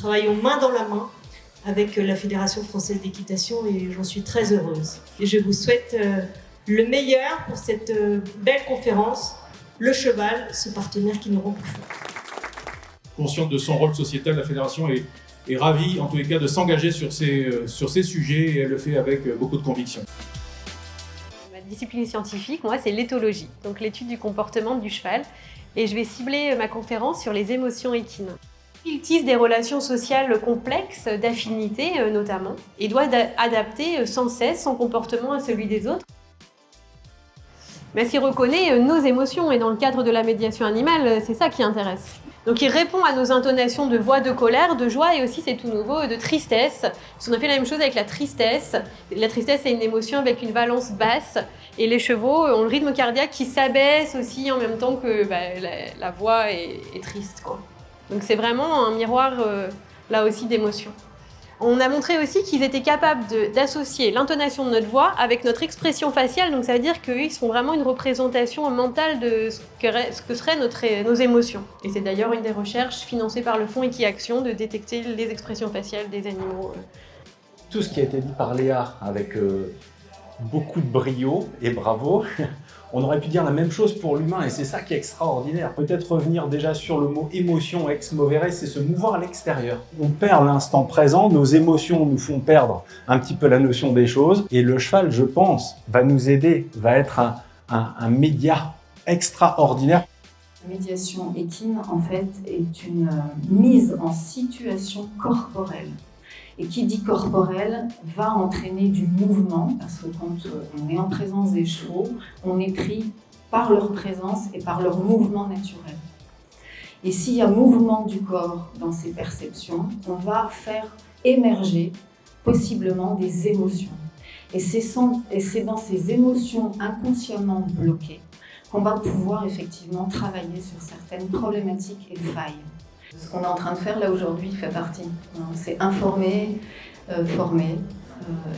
travaillons main dans la main avec la Fédération française d'équitation et j'en suis très heureuse. Et je vous souhaite le meilleur pour cette belle conférence, le cheval, ce partenaire qui nous rend plus forts. Consciente de son rôle sociétal, la Fédération est ravie, en tous les cas, de s'engager sur ces sujets et elle le fait avec beaucoup de conviction. Ma discipline scientifique, moi, c'est l'éthologie, donc l'étude du comportement du cheval. Et je vais cibler ma conférence sur les émotions équines. Il tisse des relations sociales complexes, d'affinité notamment, et doit adapter sans cesse son comportement à celui des autres. Mais est-ce qu'il reconnaît nos émotions? Et dans le cadre de la médiation animale, c'est ça qui intéresse. Donc il répond à nos intonations de voix de colère, de joie et aussi, c'est tout nouveau, de tristesse. Parce qu'on a fait la même chose avec la tristesse. La tristesse est une émotion avec une valence basse. Et les chevaux ont le rythme cardiaque qui s'abaisse aussi en même temps que la voix est triste, quoi. Donc c'est vraiment un miroir, là aussi, d'émotions. On a montré aussi qu'ils étaient capables d'associer l'intonation de notre voix avec notre expression faciale. Donc ça veut dire qu'ils font vraiment une représentation mentale de ce que seraient nos émotions. Et c'est d'ailleurs une des recherches financées par le fonds Equiaction de détecter les expressions faciales des animaux. Tout ce qui a été dit par Léa avec beaucoup de brio et bravo, on aurait pu dire la même chose pour l'humain et c'est ça qui est extraordinaire. Peut-être revenir déjà sur le mot émotion, ex movere, c'est se mouvoir à l'extérieur. On perd l'instant présent, nos émotions nous font perdre un petit peu la notion des choses et le cheval, je pense, va nous aider, va être un média extraordinaire. La médiation équine, en fait, est une mise en situation corporelle. Et qui dit corporel va entraîner du mouvement, parce que quand on est en présence des chevaux, on est pris par leur présence et par leur mouvement naturel. Et s'il y a mouvement du corps dans ces perceptions, on va faire émerger possiblement des émotions. Et c'est dans ces émotions inconsciemment bloquées qu'on va pouvoir effectivement travailler sur certaines problématiques et failles. Ce qu'on est en train de faire là aujourd'hui fait partie. C'est informer, former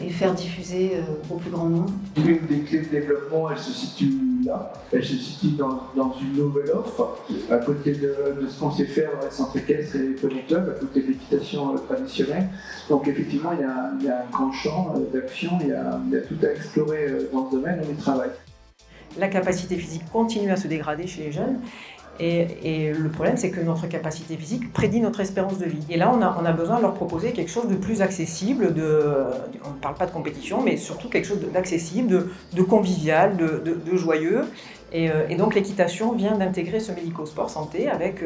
et faire diffuser au plus grand nombre. Une des clés de développement, elle se situe là. Elle se situe dans une nouvelle offre, à côté de ce qu'on sait faire dans les centres équestres et les poney clubs, à côté de l'équitation traditionnelle. Donc effectivement, il y a un grand champ d'action, il y a tout à explorer dans ce domaine, on y travaille. La capacité physique continue à se dégrader chez les jeunes. Et le problème, c'est que notre capacité physique prédit notre espérance de vie. Et là, on a besoin de leur proposer quelque chose de plus accessible, on ne parle pas de compétition, mais surtout quelque chose d'accessible, de convivial, de joyeux. Et donc l'équitation vient d'intégrer ce médico-sport santé avec,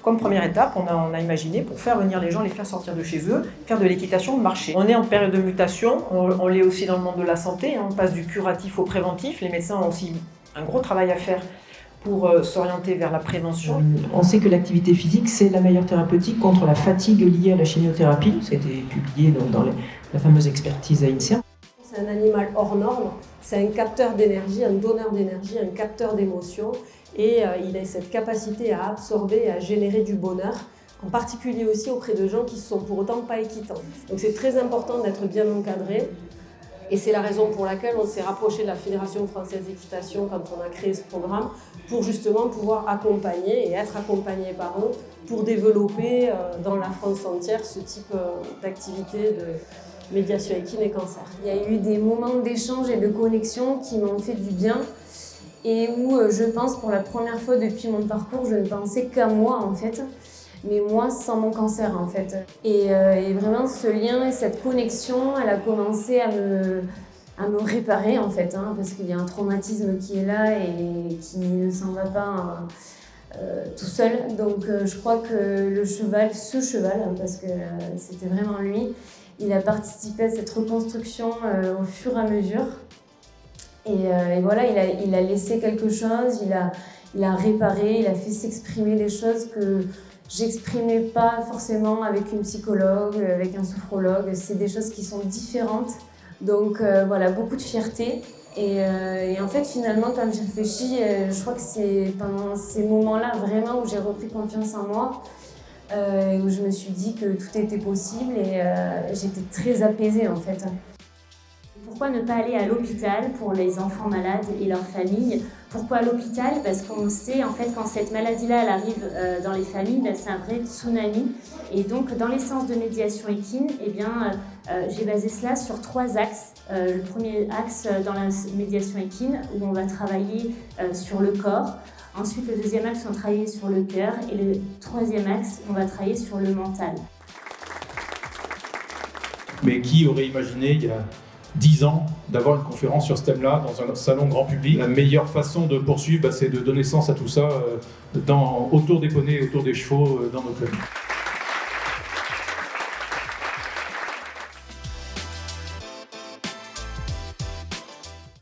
comme première étape, on a imaginé pour faire venir les gens, les faire sortir de chez eux, faire de l'équitation marché. On est en période de mutation, on l'est aussi dans le monde de la santé, on passe du curatif au préventif. Les médecins ont aussi un gros travail à faire pour s'orienter vers la prévention. On sait que l'activité physique, c'est la meilleure thérapeutique contre la fatigue liée à la chimiothérapie. Ça a été publié dans la fameuse expertise à INSERM. C'est un animal hors norme, c'est un capteur d'énergie, un donneur d'énergie, un capteur d'émotions. Et il a cette capacité à absorber et à générer du bonheur, en particulier aussi auprès de gens qui ne sont pour autant pas équitants. Donc c'est très important d'être bien encadré. Et c'est la raison pour laquelle on s'est rapproché de la Fédération française d'équitation quand on a créé ce programme, pour justement pouvoir accompagner et être accompagné par eux pour développer dans la France entière ce type d'activité de médiation équine et cancer. Il y a eu des moments d'échange et de connexion qui m'ont fait du bien et où je pense pour la première fois depuis mon parcours, je ne pensais qu'à moi en fait. Mais moi sans mon cancer en fait. Et vraiment ce lien et cette connexion, elle a commencé à me réparer en fait, parce qu'il y a un traumatisme qui est là et qui ne s'en va pas tout seul. Donc je crois que le cheval, ce cheval, parce que c'était vraiment lui, il a participé à cette reconstruction au fur et à mesure. Et voilà, il a laissé quelque chose, il a réparé, il a fait s'exprimer des choses que j'exprimais pas forcément avec une psychologue, avec un sophrologue. C'est des choses qui sont différentes. Donc voilà, beaucoup de fierté. Et en fait, finalement, quand j'ai réfléchi, je crois que c'est pendant ces moments-là vraiment où j'ai repris confiance en moi, où je me suis dit que tout était possible et j'étais très apaisée en fait. Pour pourquoi ne pas aller à l'hôpital pour les enfants malades et leurs familles? Pourquoi à l'hôpital? Parce qu'on sait, en fait, quand cette maladie-là elle arrive dans les familles, c'est un vrai tsunami. Et donc, dans les séances de médiation équine, j'ai basé cela sur 3 axes. Le premier axe dans la médiation équine, où on va travailler sur le corps. Ensuite, le deuxième axe, on va travailler sur le cœur. Et le troisième axe, on va travailler sur le mental. Mais qui aurait imaginé, il y a 10 ans, d'avoir une conférence sur ce thème-là dans un salon grand public? La meilleure façon de poursuivre, c'est de donner sens à tout ça autour des poneys, autour des chevaux, dans nos clubs.